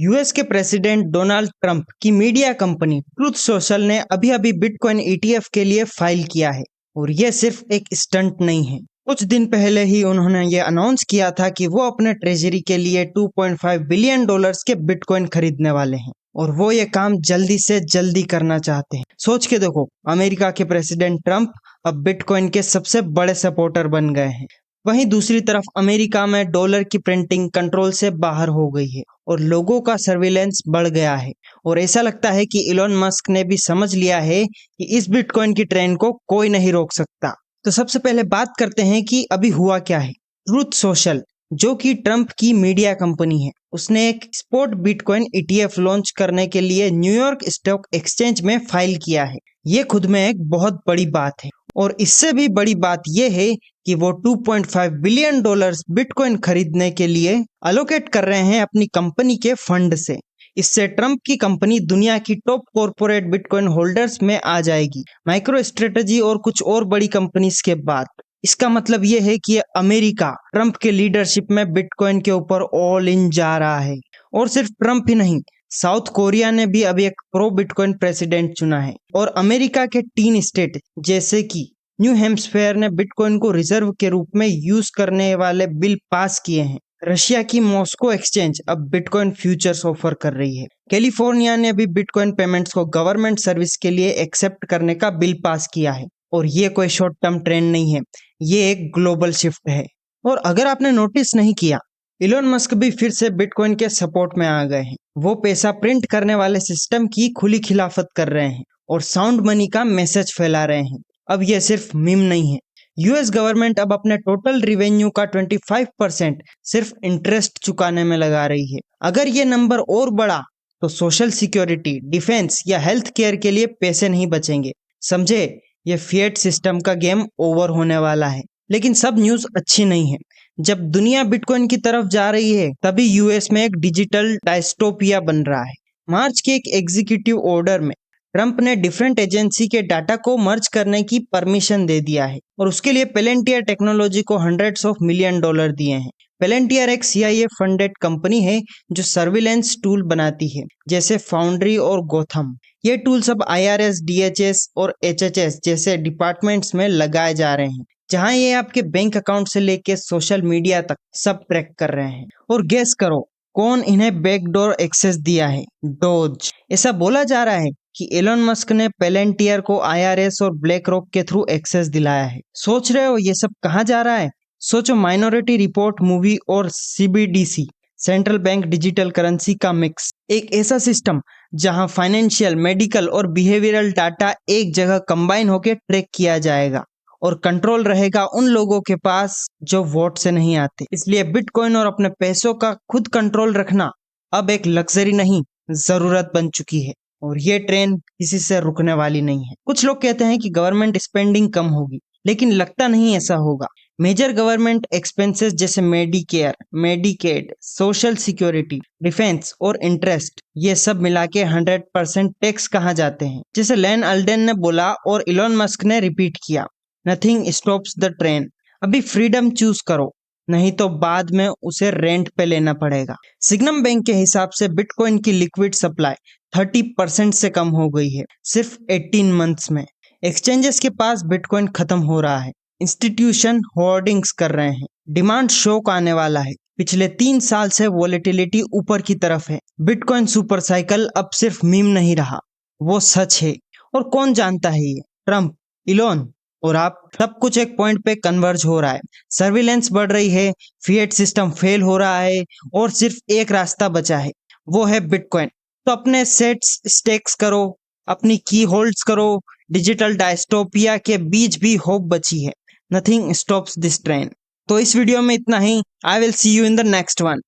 US के president Donald Trump की media company truth social ने अभी अभी बिटकॉइन ईटीएफ के लिए फाइल किया है। और यह सिर्फ एक स्टंट नहीं है। कुछ दिन पहले ही उन्होंने ये अनाउंस किया था कि वो अपने ट्रेजरी के लिए 2.5 बिलियन डॉलर्स के बिटकॉइन खरीदने वाले हैं और वो ये काम जल्दी से जल्दी करना चाहते हैं। सोच के देखो, अमेरिका के प्रेसिडेंट ट्रंप अब बिटकॉइन के सबसे बड़े सपोर्टर बन गए हैं। वहीं दूसरी तरफ अमेरिका में डॉलर की प्रिंटिंग कंट्रोल से बाहर हो गई है और लोगों का सर्विलेंस बढ़ गया है। और ऐसा लगता है कि इलोन मस्क ने भी समझ लिया है कि इस बिटकॉइन की ट्रेंड को कोई नहीं रोक सकता। तो सबसे पहले बात करते हैं कि अभी हुआ क्या है। ट्रूथ सोशल, जो कि ट्रंप की मीडिया कंपनी है, उसने एक स्पॉट बिटकॉइन ईटीएफ लॉन्च करने के लिए न्यूयॉर्क स्टॉक एक्सचेंज में फाइल किया है। ये खुद में एक बहुत बड़ी बात है। और इससे भी बड़ी बात यह है कि वो 2.5 बिलियन डॉलर्स बिटकॉइन खरीदने के लिए अलोकेट कर रहे हैं अपनी कंपनी के फंड से। इससे ट्रंप की कंपनी दुनिया की टॉप कॉर्पोरेट बिटकॉइन होल्डर्स में आ जाएगी, माइक्रो स्ट्रेटजी और कुछ और बड़ी कंपनीज के बाद। इसका मतलब यह है कि अमेरिका ट्रंप के लीडरशिप में बिटकॉइन के ऊपर ऑल इन जा रहा है। और सिर्फ ट्रंप ही नहीं, साउथ कोरिया ने भी अभी एक प्रो बिटकॉइन प्रेसिडेंट चुना है। और अमेरिका के 3 स्टेट जैसे कि न्यू हैम्पशायर ने बिटकॉइन को रिजर्व के रूप में यूज करने वाले बिल पास किए हैं। रशिया की मॉस्को एक्सचेंज अब बिटकॉइन फ्यूचर्स ऑफर कर रही है। कैलिफोर्निया ने भी बिटकॉइन पेमेंट्स को गवर्नमेंट सर्विस के लिए एक्सेप्ट करने का बिल पास किया है। और ये कोई शॉर्ट टर्म ट्रेंड नहीं है, ये एक ग्लोबल शिफ्ट है। और अगर आपने नोटिस नहीं किया, इलोन मस्क भी फिर से बिटकॉइन के सपोर्ट में आ गए हैं। वो पैसा प्रिंट करने वाले सिस्टम की खुली खिलाफत कर रहे हैं और साउंड मनी का मैसेज फैला रहे हैं। अब ये सिर्फ मीम नहीं है। यूएस गवर्नमेंट अब अपने टोटल रिवेन्यू का 25% सिर्फ इंटरेस्ट चुकाने में लगा रही है। अगर ये नंबर और बढ़ा तो सोशल सिक्योरिटी, डिफेंस या हेल्थ केयर के लिए पैसे नहीं बचेंगे। समझे, ये फिएट सिस्टम का गेम ओवर होने वाला है। लेकिन सब न्यूज़ अच्छी नहीं है। जब दुनिया बिटकॉइन की तरफ जा रही है, तभी यूएस में एक डिजिटल डायस्टोपिया बन रहा है। मार्च के एक एग्जीक्यूटिव ऑर्डर में ट्रंप ने डिफरेंट एजेंसी के डाटा को मर्ज करने की परमिशन दे दिया है और उसके लिए पेलेंटियर टेक्नोलॉजी को $100 ऑफ मिलियन दिए हैं। पेलेंटियर एक CIA फंडेड कंपनी है जो सर्विलेंस टूल बनाती है, जैसे फाउंड्री और गोथम। ये टूल्स अब IRS, DHS और HHS जैसे डिपार्टमेंट्स में लगाए जा रहे हैं, जहां ये आपके बैंक अकाउंट से लेके सोशल मीडिया तक सब ट्रैक कर रहे हैं। और गेस करो कौन इन्हें बैकडोर एक्सेस दिया है? डोज। ऐसा बोला जा रहा है कि एलन मस्क ने पेलेंटियर को IRS और ब्लैक रॉक के थ्रू एक्सेस दिलाया है। सोच रहे हो ये सब कहाँ जा रहा है? सोचो, माइनॉरिटी रिपोर्ट मूवी और CBDC, central bank digital currency का मिक्स। एक ऐसा सिस्टम जहां फाइनेंशियल, मेडिकल और बिहेवियरल डाटा एक जगह कंबाइन होकर ट्रैक किया जाएगा और कंट्रोल रहेगा उन लोगों के पास जो वोट से नहीं आते। इसलिए बिटकॉइन और अपने पैसों का खुद कंट्रोल रखना अब एक लग्जरी नहीं, जरूरत बन चुकी है। और ये ट्रेंड किसी से रुकने वाली नहीं है। कुछ लोग कहते हैं कि गवर्नमेंट स्पेंडिंग कम होगी, लेकिन लगता नहीं ऐसा होगा। मेजर गवर्नमेंट एक्सपेंसेस जैसे Medicare, Medicaid, social security, defence और इंटरेस्ट, ये सब मिला के 100% टैक्स कहाँ जाते हैं। जैसे लैन अल्डेन ने बोला और इलोन मस्क ने रिपीट किया, नथिंग स्टॉप्स द ट्रेन। अभी फ्रीडम चूज करो, नहीं तो बाद में उसे रेंट पे लेना पड़ेगा। सिग्नम बैंक के हिसाब से बिटकॉइन की लिक्विड सप्लाई 30% से कम हो गई है सिर्फ 18 मंथ्स में। एक्सचेंजेस के पास बिटकॉइन खत्म हो रहा है, इंस्टीट्यूशन होर्डिंग्स कर रहे हैं, डिमांड शॉक आने वाला है। पिछले 3 साल से वोलेटिलिटी ऊपर की तरफ है। बिटकॉइन सुपर साइकिल अब सिर्फ मीम नहीं रहा, वो सच है। और कौन जानता है ये? ट्रंप, इलोन और आप। सब कुछ एक पॉइंट पे कन्वर्ज हो रहा है। सर्विलेंस बढ़ रही है, फिएट सिस्टम फेल हो रहा है और सिर्फ एक रास्ता बचा है, वो है बिटकॉइन। तो अपने सेट्स स्टेक्स करो, अपनी की होल्ड्स करो। डिजिटल डायस्टोपिया के बीच भी होप बची है। Nothing stops this train. तो इस वीडियो में इतना ही। I will see you in the next one.